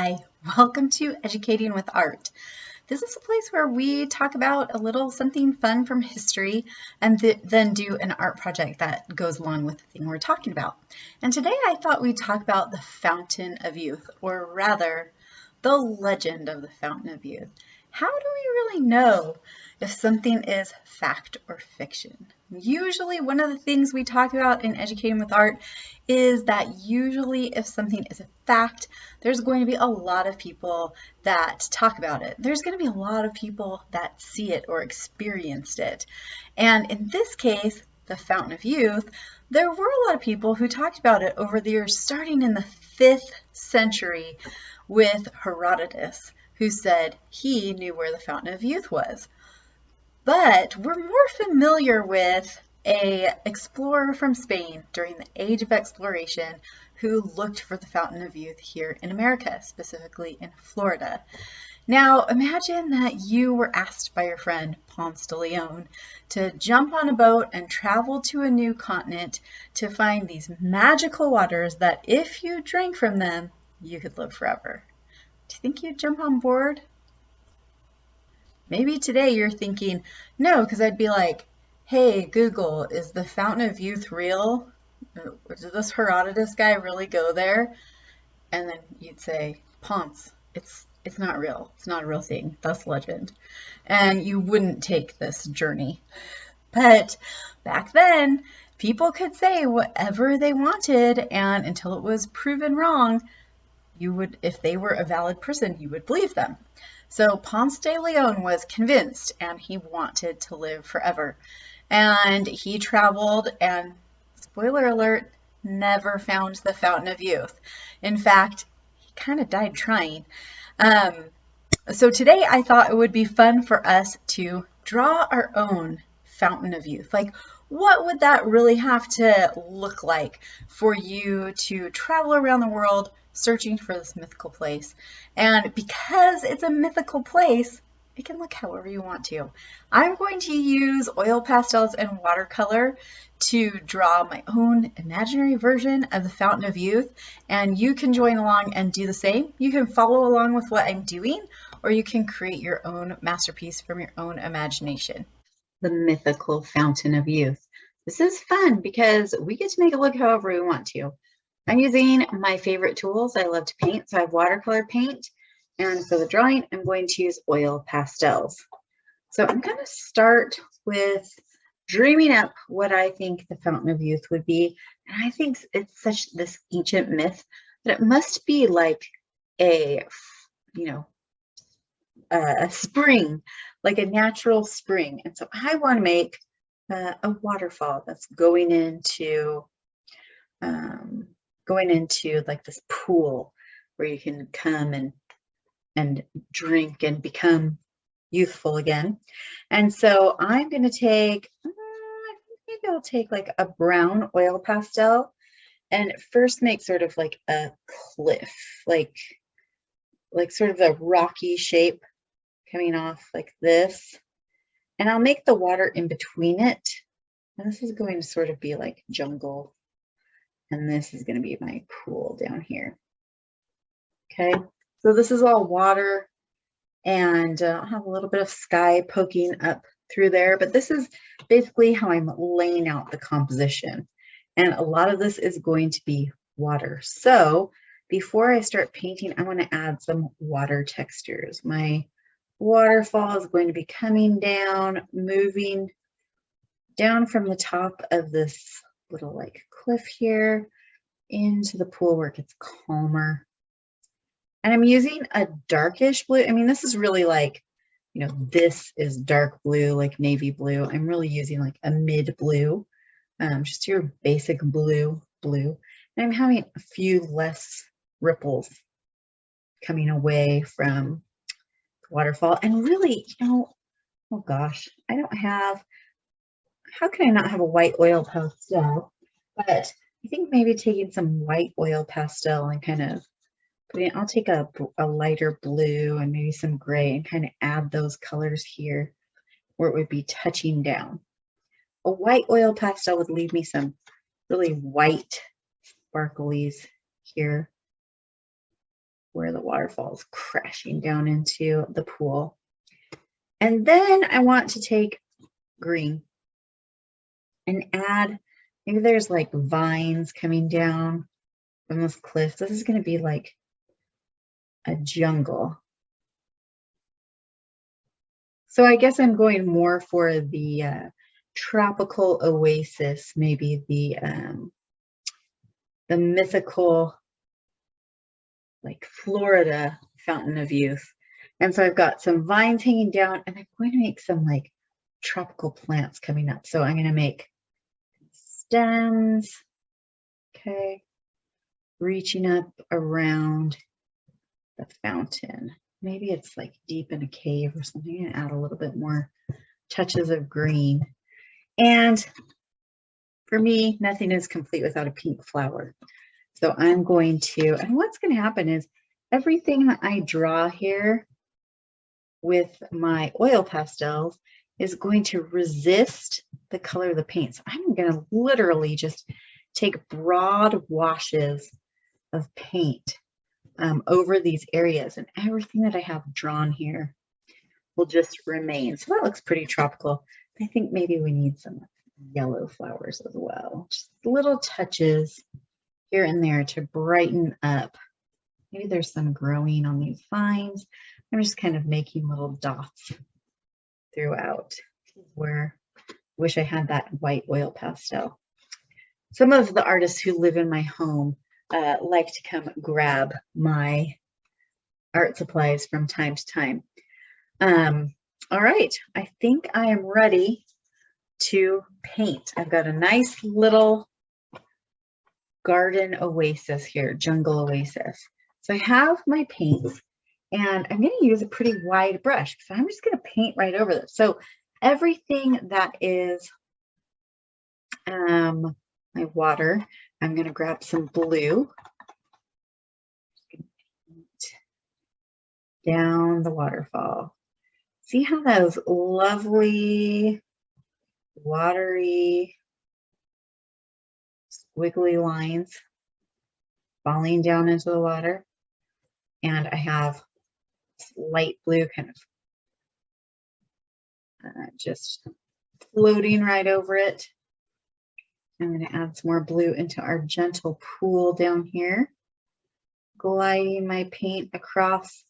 Hi, welcome to Educating with Art. This is a place where we talk about a little something fun from history and then do an art project that goes along with the thing we're talking about. And today I thought we'd talk about the Fountain of Youth, or rather, the legend of the Fountain of Youth. How do we really know if something is fact or fiction? Usually, one of the things we talk about in Educating with Art is that usually if something is a fact, there's going to be a lot of people that talk about it. There's going to be a lot of people that see it or experienced it. And in this case, the Fountain of Youth, there were a lot of people who talked about it over the years, starting in the 5th century with Herodotus, who said he knew where the Fountain of Youth was. But we're more familiar with an explorer from Spain during the Age of Exploration who looked for the Fountain of Youth here in America, specifically in Florida. Now, imagine that you were asked by your friend Ponce de Leon to jump on a boat and travel to a new continent to find these magical waters that if you drank from them, you could live forever. Do you think you'd jump on board? Maybe today you're thinking, no, because I'd be like, hey, Google, is the Fountain of Youth real? Did this Herodotus guy really go there? And then you'd say, Ponce, it's not real. It's not a real thing. That's legend. And you wouldn't take this journey. But back then, people could say whatever they wanted, and until it was proven wrong, you would, if they were a valid person, you would believe them. So Ponce de Leon was convinced and he wanted to live forever. And he traveled and, spoiler alert, never found the Fountain of Youth. In fact, he kind of died trying. So today I thought it would be fun for us to draw our own Fountain of Youth. Like, what would that really have to look like for you to travel around the world searching for this mythical place? And because it's a mythical place, it can look however you want to. I'm going to use oil pastels and watercolor to draw my own imaginary version of the Fountain of Youth, and you can join along and do the same. You can follow along with what I'm doing, or you can create your own masterpiece from your own imagination. The mythical Fountain of Youth. This is fun because we get to make it look however we want to. I'm using my favorite tools. I love to paint, so I have watercolor paint. And for the drawing, I'm going to use oil pastels. So I'm going to start with dreaming up what I think the Fountain of Youth would be. And I think it's such this ancient myth that it must be like a, a spring, like a natural spring. And so I want to make a waterfall that's going into like this pool where you can come and drink and become youthful again. And so I'm going to take, maybe I'll take like a brown oil pastel and first make sort of like a cliff, like sort of a rocky shape coming off like this. And I'll make the water in between it. And this is going to sort of be like jungle. And this is going to be my pool down here. Okay, so this is all water, and I'll have a little bit of sky poking up through there, but this is basically how I'm laying out the composition. And a lot of this is going to be water. So before I start painting, I want to add some water textures. My waterfall is going to be coming down, moving down from the top of this little like cliff here into the pool where it gets calmer. And I'm using a darkish blue. I mean, this is really like, this is dark blue, like navy blue. I'm really using like a mid blue, just your basic blue. And I'm having a few less ripples coming away from the waterfall. And really, oh gosh, how can I not have a white oil pastel? But I think maybe taking some white oil pastel and kind of I'll take a lighter blue and maybe some gray and kind of add those colors here where it would be touching down. A white oil pastel would leave me some really white sparklies here where the waterfall is crashing down into the pool. And then I want to take green and add, maybe there's like vines coming down from this cliff. This is going to be like a jungle. So I guess I'm going more for the tropical oasis, maybe the mythical, like Florida fountain of youth. And so I've got some vines hanging down, and I'm going to make some like tropical plants coming up. So I'm going to make stems, okay, reaching up around the fountain. Maybe it's like deep in a cave or something, and add a little bit more touches of green. And for me, nothing is complete without a pink flower. So I'm going to, and what's going to happen is everything that I draw here with my oil pastels is going to resist the color of the paint. So I'm going to literally just take broad washes of paint over these areas, and everything that I have drawn here will just remain. So that looks pretty tropical. I think maybe we need some yellow flowers as well. Just little touches here and there to brighten up. Maybe there's some growing on these vines. I'm just kind of making little dots throughout where I wish I had that white oil pastel. Some of the artists who live in my home like to come grab my art supplies from time to time. All right, I think I am ready to paint. I've got a nice little garden oasis here, jungle oasis. So I have my paints, and I'm going to use a pretty wide brush because I'm just going to paint right over this. So everything that is my water, I'm going to grab some blue, down the waterfall. See how those lovely, watery, squiggly lines falling down into the water? And I have light blue kind of just floating right over it. I'm going to add some more blue into our gentle pool down here, gliding my paint across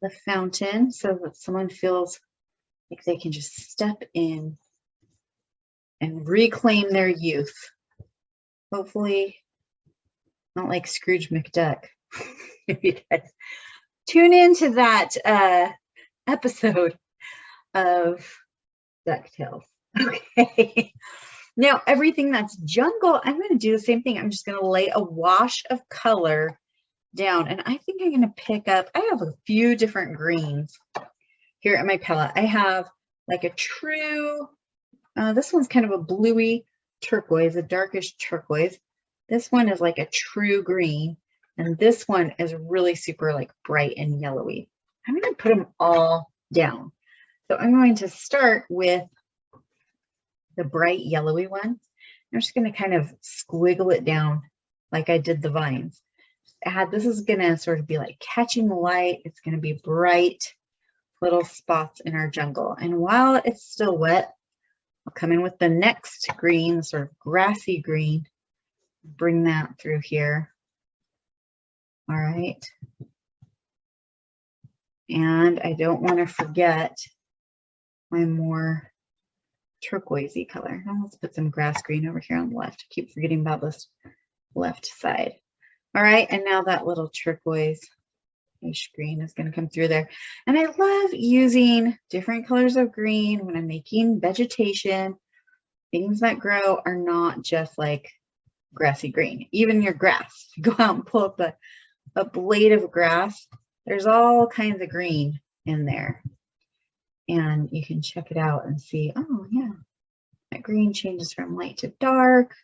the fountain so that someone feels like they can just step in and reclaim their youth. Hopefully not like Scrooge McDuck. If you guys tune into that episode of DuckTales. Okay. Now everything that's jungle, I'm going to do the same thing. I'm just going to lay a wash of color down, and I think I'm going to pick up, I have a few different greens here at my palette. I have like a true, this one's kind of a bluey turquoise, a darkish turquoise. This one is like a true green, and this one is really super like bright and yellowy. I'm going to put them all down. So I'm going to start with the bright yellowy one. I'm just going to kind of squiggle it down like I did the vines. This is going to sort of be like catching the light. It's going to be bright little spots in our jungle. And while it's still wet, I'll come in with the next green, sort of grassy green, bring that through here. All right. And I don't want to forget my more turquoisey color. Now let's put some grass green over here on the left. I keep forgetting about this left side. All right, and now that little turquoise-ish green is going to come through there. And I love using different colors of green when I'm making vegetation. Things that grow are not just like grassy green. Even your grass, you go out and pull up a blade of grass, there's all kinds of green in there. And you can check it out and see, oh yeah, that green changes from light to dark.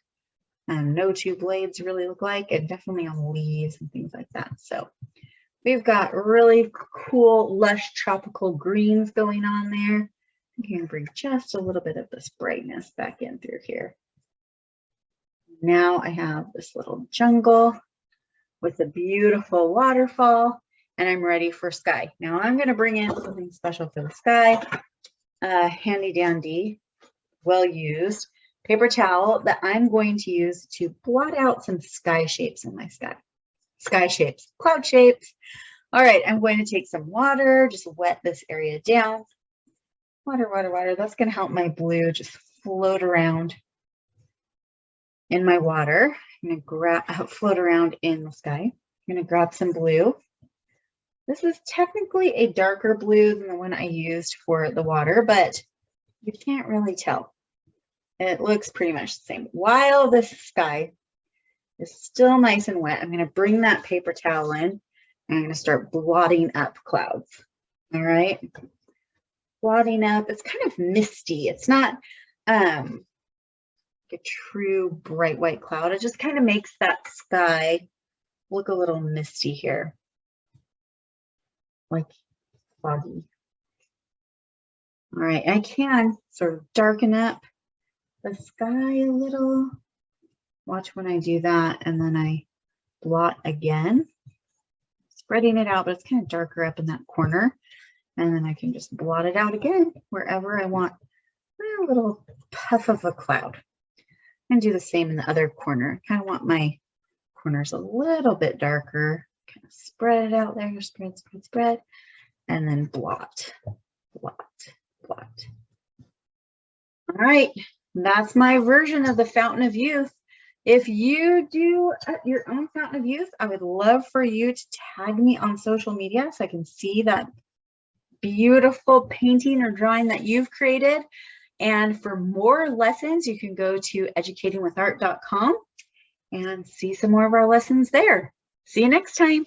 No two blades really look like, and definitely on leaves and things like that. So we've got really cool, lush tropical greens going on there. I'm going to bring just a little bit of this brightness back in through here. Now I have this little jungle with a beautiful waterfall, and I'm ready for sky. Now I'm going to bring in something special for the sky, handy dandy, well used paper towel that I'm going to use to blot out some sky shapes in my sky. Sky shapes, cloud shapes. All right, I'm going to take some water, just wet this area down. Water, water, water. That's going to help my blue just float around in my water. I'm going to float around in the sky. I'm going to grab some blue. This is technically a darker blue than the one I used for the water, but you can't really tell. It looks pretty much the same. While this sky is still nice and wet, I'm going to bring that paper towel in, and I'm going to start blotting up clouds. All right. Blotting up. It's kind of misty. It's not a true bright white cloud. It just kind of makes that sky look a little misty here, like foggy. All right, I can sort of darken up the sky a little. Watch when I do that, and then I blot again, spreading it out, but it's kind of darker up in that corner. And then I can just blot it out again wherever I want a little puff of a cloud. And do the same in the other corner. I kind of want my corners a little bit darker. Kind of spread it out there, spread, spread, spread, and then blot, blot, blot. All right, that's my version of the Fountain of Youth. If you do your own Fountain of Youth, I would love for you to tag me on social media so I can see that beautiful painting or drawing that you've created. And for more lessons, you can go to educatingwithart.com and see some more of our lessons there. See you next time.